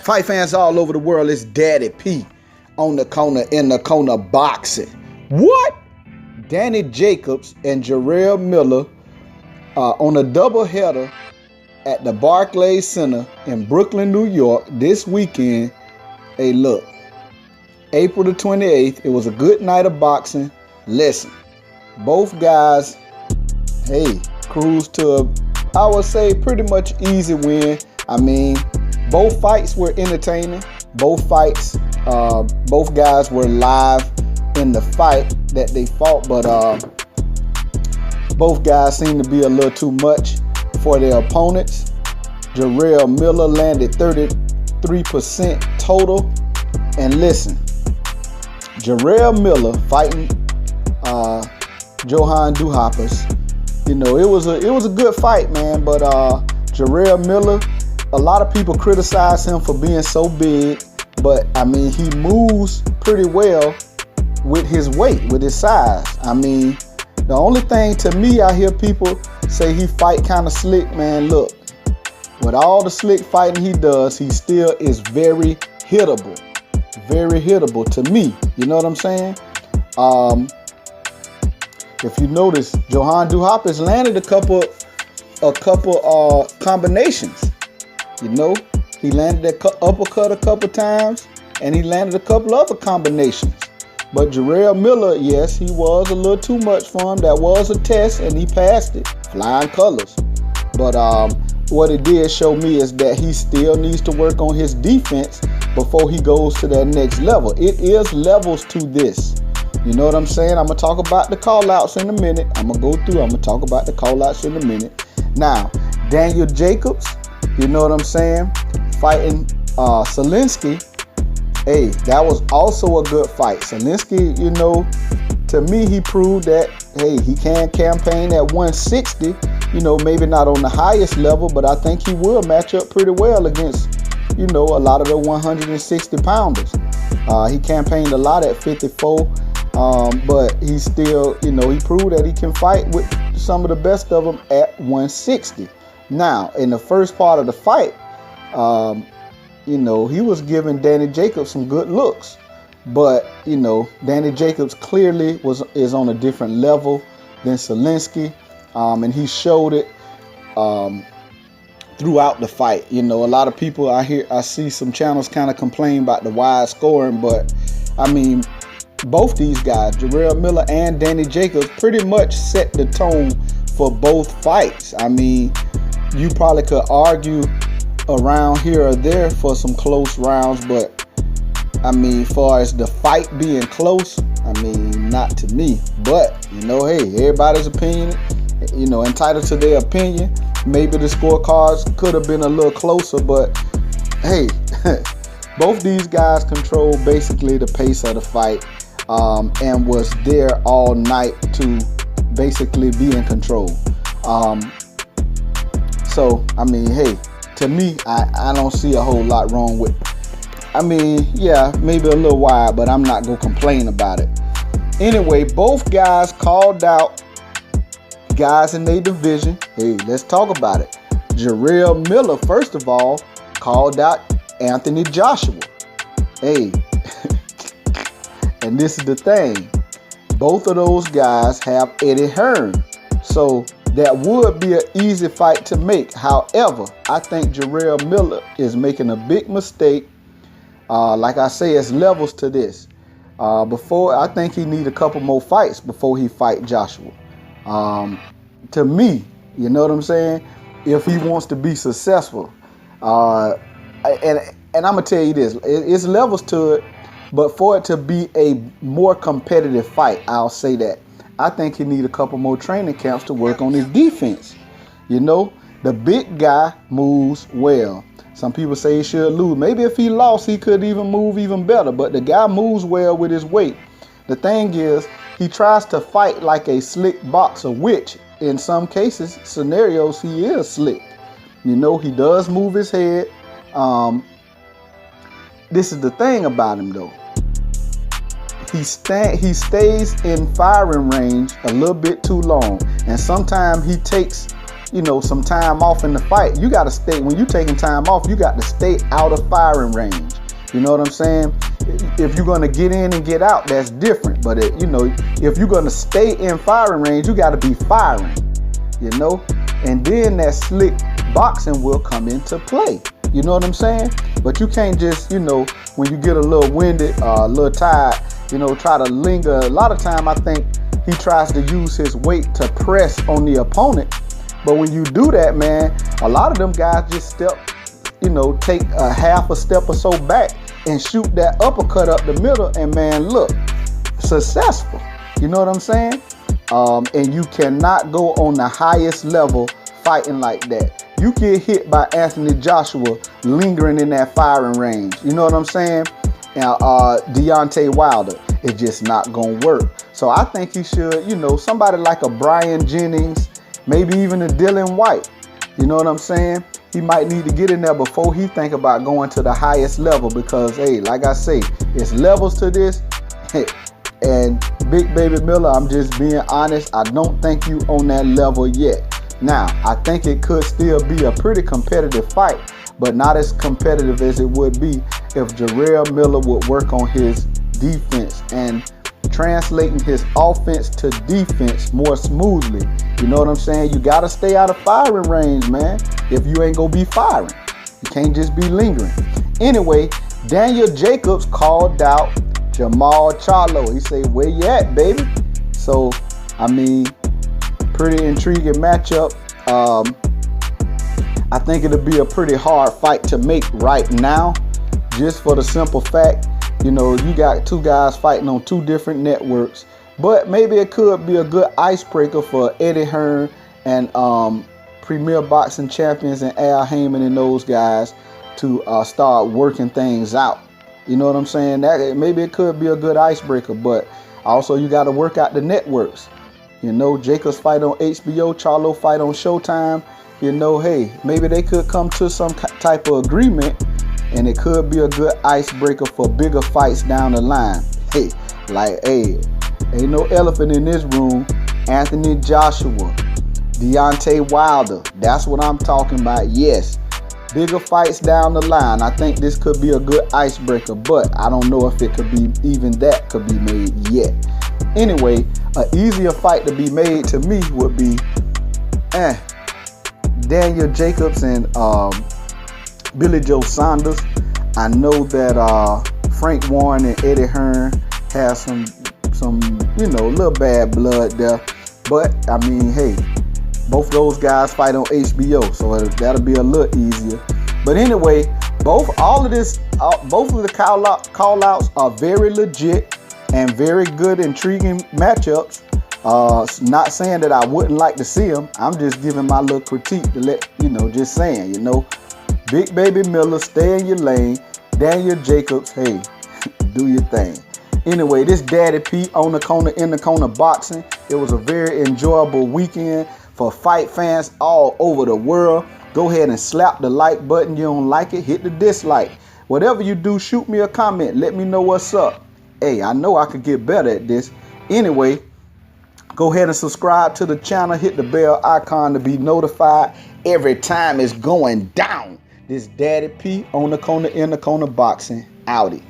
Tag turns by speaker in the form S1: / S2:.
S1: Fight fans all over the world, it's Daddy P on the corner, in the corner boxing. What? Danny Jacobs and Jarrell Miller on a doubleheader at the Barclay Center in Brooklyn, New York this weekend. Hey, look, April the 28th, it was a good night of boxing. Listen, both guys, hey, cruised to, I would say, pretty much easy win. I mean, both fights were entertaining. Both fights, both guys were live in the fight that they fought, but both guys seemed to be a little too much for their opponents. Jarrell Miller landed 33% total. And listen, Jarrell Miller fighting Johann Duhapaus. You know, it was a good fight, man. But Jarrell Miller, a lot of people criticize him for being so big, but I mean, he moves pretty well with his weight, with his size. I mean, the only thing to me, I hear people say he fight kind of slick, man. Look, with all the slick fighting he does, he still is very hittable. Very hittable to me. You know what I'm saying? If you notice, Johann Duhapaus landed a couple combinations. You know, he landed that uppercut a couple times, and he landed a couple other combinations. But Jarrell Miller, yes, he was a little too much for him. That was a test, and he passed it, flying colors. But what it did show me is that he still needs to work on his defense before he goes to that next level. It is levels to this. You know what I'm saying? I'm going to talk about the call-outs in a minute. I'm going to go through. I'm going to talk about the call-outs in a minute. Now, Daniel Jacobs, you know what I'm saying? Fighting Sulecki. Hey, that was also a good fight. Sulecki, you know, to me, he proved that, hey, he can campaign at 160. You know, maybe not on the highest level, but I think he will match up pretty well against, you know, a lot of the 160 pounders. He campaigned a lot at 54, but he still, you know, he proved that he can fight with some of the best of them at 160. Now, in the first part of the fight, you know, he was giving Danny Jacobs some good looks, but, you know, Danny Jacobs clearly is on a different level than Sulecki, and he showed it throughout the fight. You know, a lot of people I see some channels kind of complain about the wide scoring, but I mean, both these guys, Jarrell Miller and Danny Jacobs, pretty much set the tone for both fights. I mean, you probably could argue around here or there for some close rounds, but I mean, far as the fight being close, I mean, not to me. But, you know, hey, everybody's opinion, you know, entitled to their opinion. Maybe the scorecards could have been a little closer, but hey, both these guys control basically the pace of the fight, and was there all night to basically be in control. So, I mean, hey, to me, I don't see a whole lot wrong with, I mean, yeah, maybe a little wide, but I'm not going to complain about it. Anyway, both guys called out guys in their division. Hey, let's talk about it. Jarrell Miller, first of all, called out Anthony Joshua. Hey, and this is the thing. Both of those guys have Eddie Hearn. So that would be an easy fight to make. However, I think Jarrell Miller is making a big mistake. Like I say, it's levels to this. I think he need a couple more fights before he fight Joshua. To me, you know what I'm saying? If he wants to be successful. And I'm going to tell you this. It's levels to it. But for it to be a more competitive fight, I'll say that. I think he need a couple more training camps to work on his defense. You know, the big guy moves well. Some people say he should lose. Maybe if he lost, he could even move even better. But the guy moves well with his weight. The thing is, he tries to fight like a slick boxer, which in some cases, scenarios, he is slick. You know, he does move his head. This is the thing about him, though. He stays in firing range a little bit too long, and sometimes he takes some time off in the fight, you got to stay. When you're taking time off, you got to stay out of firing range. You know what I'm saying? If you're going to get in and get out, that's different. But, if you're going to stay in firing range, you got to be firing, and then that slick boxing will come into play. You know what I'm saying? But you can't just, when you get a little winded, a little tired, try to linger. A lot of time I think he tries to use his weight to press on the opponent. But when you do that, man, a lot of them guys just take a half a step or so back and shoot that uppercut up the middle, and man, look, successful. You know what I'm saying? And you cannot go on the highest level fighting like that. You get hit by Anthony Joshua lingering in that firing range. You know what I'm saying? Now, Deontay Wilder, it's just not going to work. So I think he should, somebody like a Brian Jennings, maybe even a Dylan White. You know what I'm saying? He might need to get in there before he think about going to the highest level, because, hey, like I say, it's levels to this. And Big Baby Miller, I'm just being honest, I don't think you on that level yet. Now, I think it could still be a pretty competitive fight, but not as competitive as it would be if Jarrell Miller would work on his defense and translating his offense to defense more smoothly. You know what I'm saying? You got to stay out of firing range, man, if you ain't going to be firing. You can't just be lingering. Anyway, Daniel Jacobs called out Jermall Charlo. He said, where you at, baby? So, I mean, pretty intriguing matchup. I think it'll be a pretty hard fight to make right now, just for the simple fact, you got two guys fighting on two different networks. But maybe it could be a good icebreaker for Eddie Hearn and Premier Boxing Champions and Al Heyman and those guys to start working things out. You know what I'm saying? That maybe it could be a good icebreaker, but also you got to work out the networks. Jacobs fight on HBO, Charlo fight on Showtime. Hey, maybe they could come to some type of agreement, and it could be a good icebreaker for bigger fights down the line. Hey, ain't no elephant in this room. Anthony Joshua, Deontay Wilder, that's what I'm talking about. Yes, bigger fights down the line. I think this could be a good icebreaker, but I don't know if it could be, even that could be made yet. Anyway, an easier fight to be made to me would be Daniel Jacobs and Billy Joe Saunders. I know that Frank Warren and Eddie Hearn have some little bad blood there. But, I mean, hey, both those guys fight on HBO, so that'll be a little easier. But anyway, both of the call-outs are very legit and very good, intriguing matchups. Not saying that I wouldn't like to see them. I'm just giving my little critique to let, just saying, Big Baby Miller, stay in your lane. Daniel Jacobs, hey, do your thing. Anyway, this Daddy P on the corner, in the corner boxing. It was a very enjoyable weekend for fight fans all over the world. Go ahead and slap the like button. You don't like it, hit the dislike. Whatever you do, shoot me a comment. Let me know what's up. Hey, I know I could get better at this. Anyway, go ahead and subscribe to the channel. Hit the bell icon to be notified every time it's going down. This Daddy P on the corner, in the corner boxing. Outie.